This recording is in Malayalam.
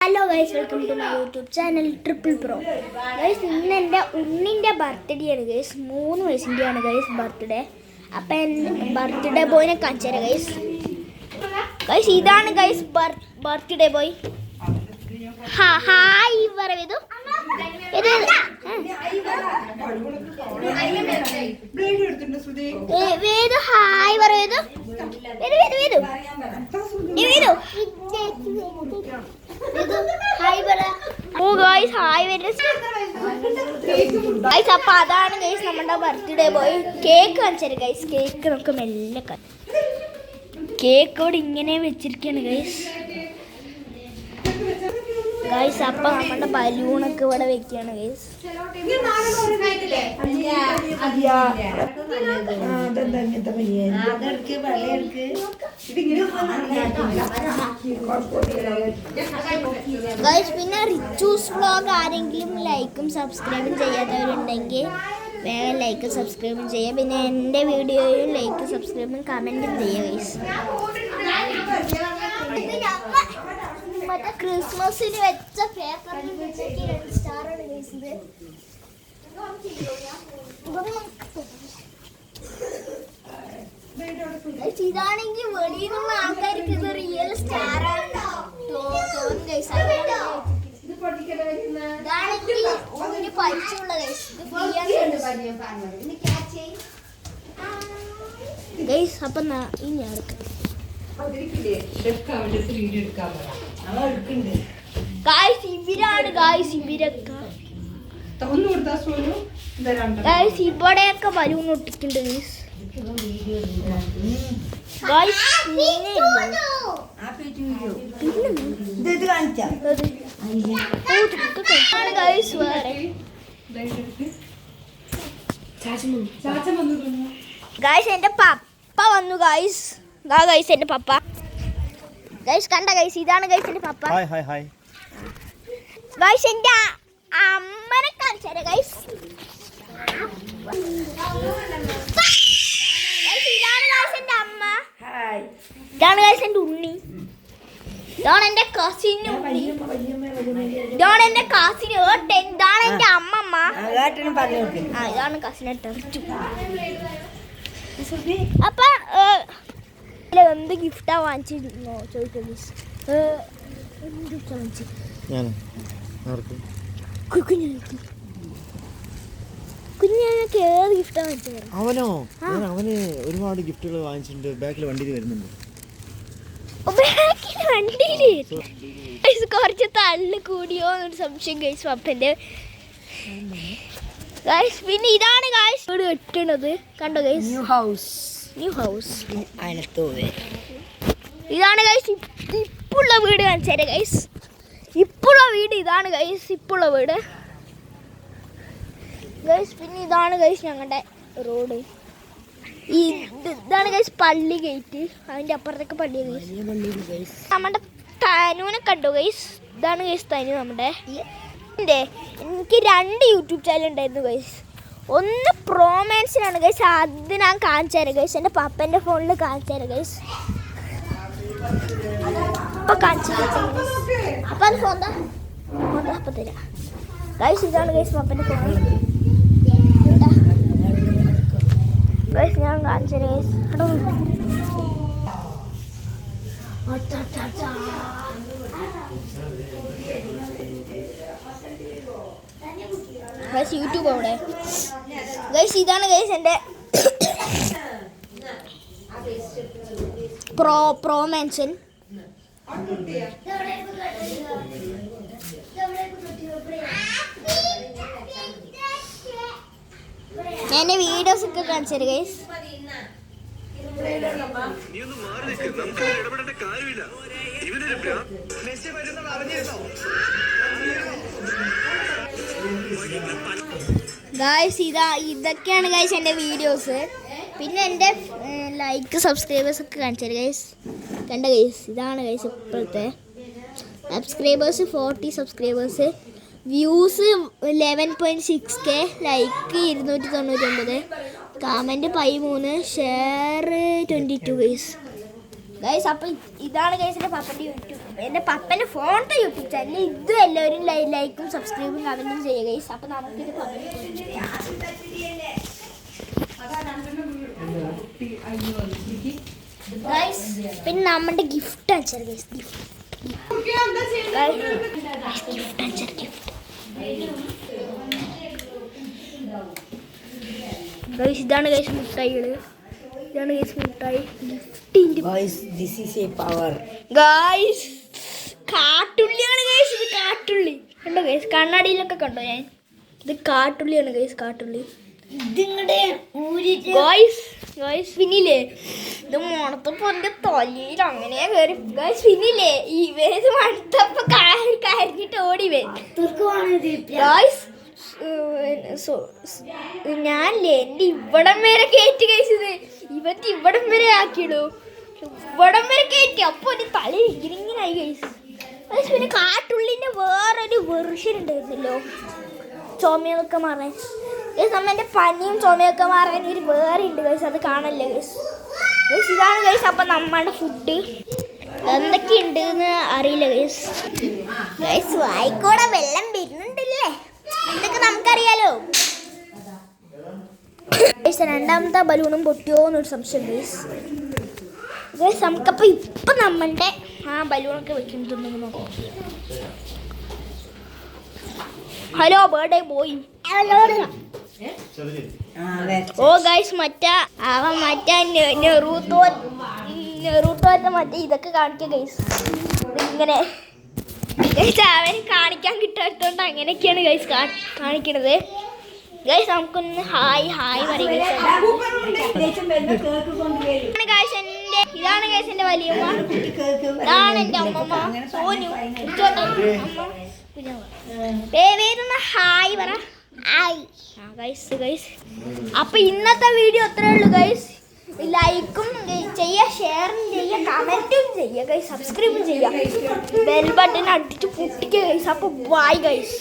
Hello guys, welcome to my YouTube channel triple pro. Guys, ഇന്ന് എൻ്റെ ഉണ്ണിൻ്റെ ബർത്ത്ഡേ ആണ് ഗൈസ്. 3 വയസ്സിൻ്റെയാണ് ഗൈസ് ബർത്ത്ഡേ. അപ്പം ബർത്ത്ഡേ ബോയിനെ കാണിച്ചു തരാം ഗൈസ്. ഗൈസ്, ഇതാണ് ഗൈസ് ബർത്ത്ഡേ ബോയ്. ഹായ് പറയൂ. ഇത് വേദു ഹായ് പറയൂ. അപ്പൊ അതാണ് ഗൈസ് നമ്മുടെ ബർത്ത്ഡേ ബോയ്. കേക്ക് കാണിച്ചു ഗൈസ്. കേക്ക് നമുക്ക് മെല്ലെ കേക്കോട് ഇങ്ങനെ വെച്ചിരിക്കാണ് ഗൈസ്. ഗൈസ്, അപ്പൊ നമ്മുടെ ബലൂണൊക്കെ ഇവിടെ വെക്കാണ് ഗൈസ്. ഗൈസ്, പിന്നെ റിച്ചൂസ് വ്ലോഗ് ആരെങ്കിലും ലൈക്കും സബ്സ്ക്രൈബും ചെയ്യാത്തവരുണ്ടെങ്കിൽ വേഗം ലൈക്കും സബ്സ്ക്രൈബും ചെയ്യുക. പിന്നെ എൻ്റെ വീഡിയോയും ലൈക്കും സബ്സ്ക്രൈബും കമൻറ്റും ചെയ്യുക ഗൈസ്. മറ്റേ ക്രിസ്മസിന് വെച്ച പേപ്പറിൽ വെച്ചേക്ക് 2 സ്റ്റാറാണ് ഗൈസ്. ഇത് ഇതാണെങ്കിൽ വെളിയിൽ നിന്നുള്ള ആൾക്കാർക്ക് ഇത് റിയൽ സ്റ്റാറാണ് തോന്നും ഗൈസ്. ഇതാണെങ്കിൽ ഊരിന് പൈസയുള്ള ഗൈസ്. ഗൈസ്, അപ്പം ഇനി ആർക്കും ഗൈസ് ഇവരാണ് ഗൈസ്. ഇവരൊക്കെ ഗൈസ് ഇവിടെയൊക്കെ ബലൂൺ ഒട്ടിക്കുന്നുണ്ട് ഗൈസ്. ഗൈസ് ഗൈസ് എന്റെ പപ്പ വന്നു ഗൈസ്. ഗൈസ് എന്റെ പപ്പ ഗൈസ് കണ്ട ഗൈസ്. ഇതാണ് ഗൈസ് എന്റെ പപ്പ. ഗൈസ് എന്റെ അമ്മനെ കാണിച്ചാലേ ഗൈസ്. ഇതാണ് ഗൈസ് എന്റെ അമ്മ. ഇതാണ് ഗൈസ് എന്റെ ഉണ്ണി. ഇതാണ് എന്റെ കസിൻ ഉണ്ണി. ഇതാണ് എന്റെ കസിൻ ഏട്ടൻ. ഇതാണ് എന്റെ അമ്മമ്മ. ഇതാണ് കസിൻ ഏട്ടൻ. അപ്പൊ എന്ത് ഗിഫ്റ്റാ വാങ്ങിച്ചിരുന്നോ ചോദിക്കുന്നു. കുഞ്ഞാക്ക് ഏത് ഗിഫ്റ്റാ വാങ്ങിച്ചത്? അവന് ഒരുപാട് ഗിഫ്റ്റുകൾ വാങ്ങിച്ചിട്ടുണ്ട്. ബാക്കിൽ വണ്ടിയിൽ വരുന്നുണ്ട്. കുറച്ച് തള്ളു കൂടിയോ എന്നൊരു സംശയം ഗൈസ് പപ്പന്റെ. ഗൈസ് പിന്നെ ഇതാണ് ഗൈസ് വീട് കെട്ടണത്. കണ്ടോ ഗൈസ്? New house. ഇതാണ് ഗൈസ് ഇപ്പുള്ള വീട് കാണിച്ചേരെ ഗൈസ്. ഇപ്പുള്ള വീട് ഇതാണ് ഗൈസ്. ഇപ്പുള്ള വീട് ഗൈസ്. പിന്നെ ഇതാണ് ഗൈസ് ഞങ്ങളുടെ റോഡ്. ഇതാണ് ഗൈസ് പള്ളി ഗേറ്റ്. അതിന്റെ അപ്പുറത്തൊക്കെ പള്ളി ഗൈസ്. നമ്മുടെ തനുവിനെ കണ്ടു ഗൈസ്. ഇതാണ് ഗൈസ് തനു നമ്മുടെ. എനിക്ക് 2 യൂട്യൂബ് ചാനൽ ഉണ്ടായിരുന്നു ഗൈസ്. ഒന്ന് പ്രോമാൻസിനാണ് ഗൈസ്. അത് ഞാൻ കാണിച്ചു തരാം ഗൈസ്. എൻ്റെ പപ്പൻ്റെ ഫോണിൽ കാണിച്ചു തരാം ഗൈസ്. അപ്പം കാണിച്ചു അപ്പം അത് ഫോൺ അപ്പം തരാം ഗൈസ്. ഇതാണ് ഗൈസ് പപ്പൻ്റെ ഫോൺ ഗൈസ്. ഞാൻ കാണിച്ചു തരാം ഗൈസ്. ഗൈസ് യൂട്യൂബ് അവിടെ ഗൈസ്. ഇതാണ് ഗൈസ് എൻ്റെ പ്രോ മെൻഷൻ. ഞാൻ എൻ്റെ വീഡിയോസ് ഒക്കെ കാണിച്ചു തരാം ഗൈസ്. ഗൈസ് ഇതൊക്കെയാണ് ഗൈസ് എൻ്റെ വീഡിയോസ്. പിന്നെ എൻ്റെ ലൈക്ക് സബ്സ്ക്രൈബേഴ്സ് ഒക്കെ കാണിച്ചു തരാം ഗൈസ്. കണ്ട ഗൈസ്. ഇതാണ് ഗൈസ് ഇപ്പോഴത്തെ subscribers. 40 subscribers. Views 11.6K. Like 299. Comment 13. Share 22 guys. Guys അപ്പം ഇതാണ് ഗൈസ് എൻ്റെ പപ്പൻ്റെ യൂട്യൂബ്, എൻ്റെ പപ്പൻ്റെ ഫോണിൻ്റെ യൂട്യൂബ് ചാനൽ. ഇതും എല്ലാവരും ലൈക്കും സബ്സ്ക്രൈബും കമൻറ്റും ചെയ്യുക ഗൈസ്. അപ്പം നമുക്കിത് ഗൈസ് പിന്നെ നമ്മുടെ ഗിഫ്റ്റ് അയച്ചാൽ ഗൈസ് ഗൈസ് ഇതാണ് ഗൈസ് മുട്ടായികൾ. ഇതാണ് ഗൈസ് മുട്ടായി ഗിഫ്റ്റിൻ്റെ ഗൈസ്. കാട്ടുള്ളിയാണ് ഗൈസ്, ഇത് കാട്ടുള്ളി കണ്ടോ ഗൈസ്, കണ്ണാടിയിലൊക്കെ കണ്ടോ ഞാൻ. ഇത് കാട്ടുള്ളിയാണ് ഗൈസ്, കാട്ടുള്ളി. ഗൈസ് പിന്നില്ലേ ഇത് മണത്തപ്പോ എൻ്റെ തൊലിയിൽ അങ്ങനെ കയറി ഗൈസ്. പിന്നില്ലേ ഈ വേത് മണത്തപ്പോ കരിഞ്ഞിട്ട് ഓടി വരും ഗൈസ്. ഞാനില്ലേ എൻ്റെ ഇവിടം വരെ കയറ്റി കഴിച്ചത്, ഇവറ്റ് ഇവിടം വരെ ആക്കിയിടൂ, ഇവിടം വരെ കയറ്റി. അപ്പോൾ ഒരു തല ഇങ്ങനെ ഗൈസ്. പിന്നെ കാട്ടുള്ളിൻ്റെ വേറൊരു വെർഷൻ ഉണ്ടായിരുന്നല്ലോ, ചുമയൊക്കെ മാറാൻ ഗൈസ്. നമ്മൻ്റെ പനിയും ചുമയൊക്കെ മാറാൻ ഒരു വേറെ ഉണ്ട് ഗൈസ്, അത് കാണല്ലേ ഗൈസ്. ഗൈസ് ഇതാണ് ഗൈസ് അപ്പം നമ്മുടെ ഫുഡ്. എന്തൊക്കെയുണ്ട് എന്ന് അറിയില്ല ഗൈസ്. ഗൈസ് വായിക്കൂടെ വെള്ളം വരുന്നുണ്ടല്ലേ, എന്തൊക്കെ നമുക്കറിയാലോ ഗൈസ്. രണ്ടാമത്തെ ബലൂണും പൊട്ടിയോ എന്നൊരു സംശയം ഗൈസ്. ഗൈസ് നമുക്കപ്പോൾ ഇപ്പം നമ്മളുടെ ആ ബലൂണൊക്കെ വെക്കുന്നുണ്ടെന്ന് നോക്കാം. Hello birthday boy. ഓ ഗൈസ് മറ്റേ നെറൂത്തോറ്റ മറ്റേ ഇതൊക്കെ കാണിക്കുക ഗൈസ്. ഇങ്ങനെ ഗൈസ് അവന് കാണിക്കാൻ കിട്ടാത്തതുകൊണ്ട് അങ്ങനെയൊക്കെയാണ് ഗൈസ് കാണിക്കണത് ഗൈസ്. നമുക്കൊന്ന് ഹായ് പറയും. ഇതാണ് ഗൈസ് എൻ്റെ വലിയമ്മ, ഇതാണ് എൻ്റെ അമ്മമ്മ സോനു. പേരൊന്ന് ഹായ് പറ. ഗൈസ് അപ്പൊ ഇന്നത്തെ വീഡിയോ അത്രേ ഉള്ളൂ ഗൈസ്. ലൈക്കും ചെയ്യുക, ഷെയറും ചെയ്യുക, കമൻറ്റും ചെയ്യുക ഗൈസ്, സബ്സ്ക്രൈബും ചെയ്യുക, ബെൽ ബട്ടൺ അടിച്ച് പൊട്ടിക്കുക ഗൈസ്. അപ്പോൾ ബൈ ഗൈസ്.